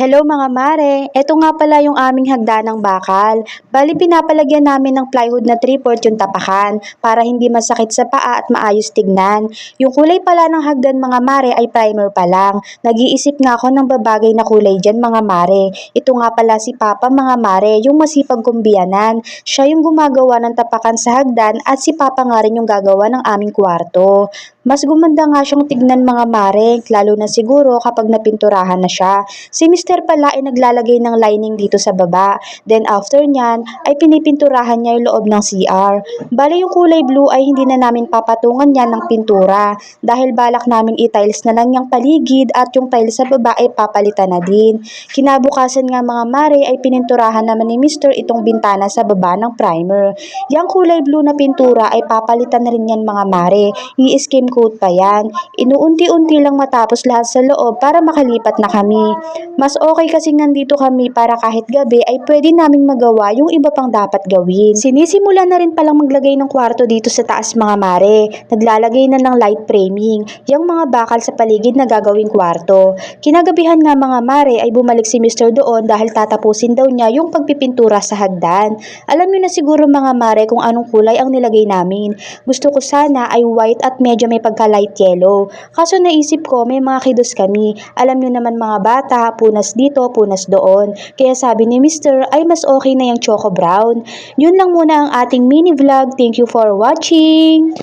Hello mga mare, eto nga pala yung aming hagdanang bakal. Bali pinapalagyan namin ng plywood na 3/4 yung tapakan para hindi masakit sa paa at maayos tignan. Yung kulay pala ng hagdan mga mare ay primer pa lang. Nag-iisip nga ako ng babagay na kulay dyan mga mare. Ito nga pala si Papa mga mare, yung masipag kumbiyanan. Siya yung gumagawa ng tapakan sa hagdan at si Papa nga rin yung gagawa ng aming kwarto. Mas gumanda nga siyang tignan mga mare, lalo na siguro kapag napinturahan na siya. Si Mister pala ay naglalagay ng lining dito sa baba. Then after nyan, ay pinipinturahan niya yung loob ng CR. Bale yung kulay blue ay hindi na namin papatungan yan ng pintura dahil balak namin i-tiles na lang yung paligid at yung tiles sa baba ay papalitan na din. Kinabukasan nga mga mare ay pininturahan naman ni Mister itong bintana sa baba ng primer. Yang kulay blue na pintura ay papalitan na rin yan mga mare. I-skim coat pa yan. Inuunti-unti lang matapos lahat sa loob para makalipat na kami. Mas okay kasi nandito kami para kahit gabi ay pwede naming magawa yung iba pang dapat gawin. Sinisimula na rin palang maglagay ng kwarto dito sa taas mga mare. Naglalagay na ng light framing, yung mga bakal sa paligid na gagawing kwarto. Kinagabihan nga mga mare ay bumalik si Mr. doon dahil tatapusin daw niya yung pagpipintura sa hagdan. Alam niyo na siguro mga mare kung anong kulay ang nilagay namin. Gusto ko sana ay white at medyo may pagka light yellow. Kaso naisip ko may mga kidos kami. Alam niyo naman mga bata, punas dito, punas doon. Kaya sabi ni Mr. ay mas okay na yung choco brown. Yun lang muna ang ating mini vlog. Thank you for watching!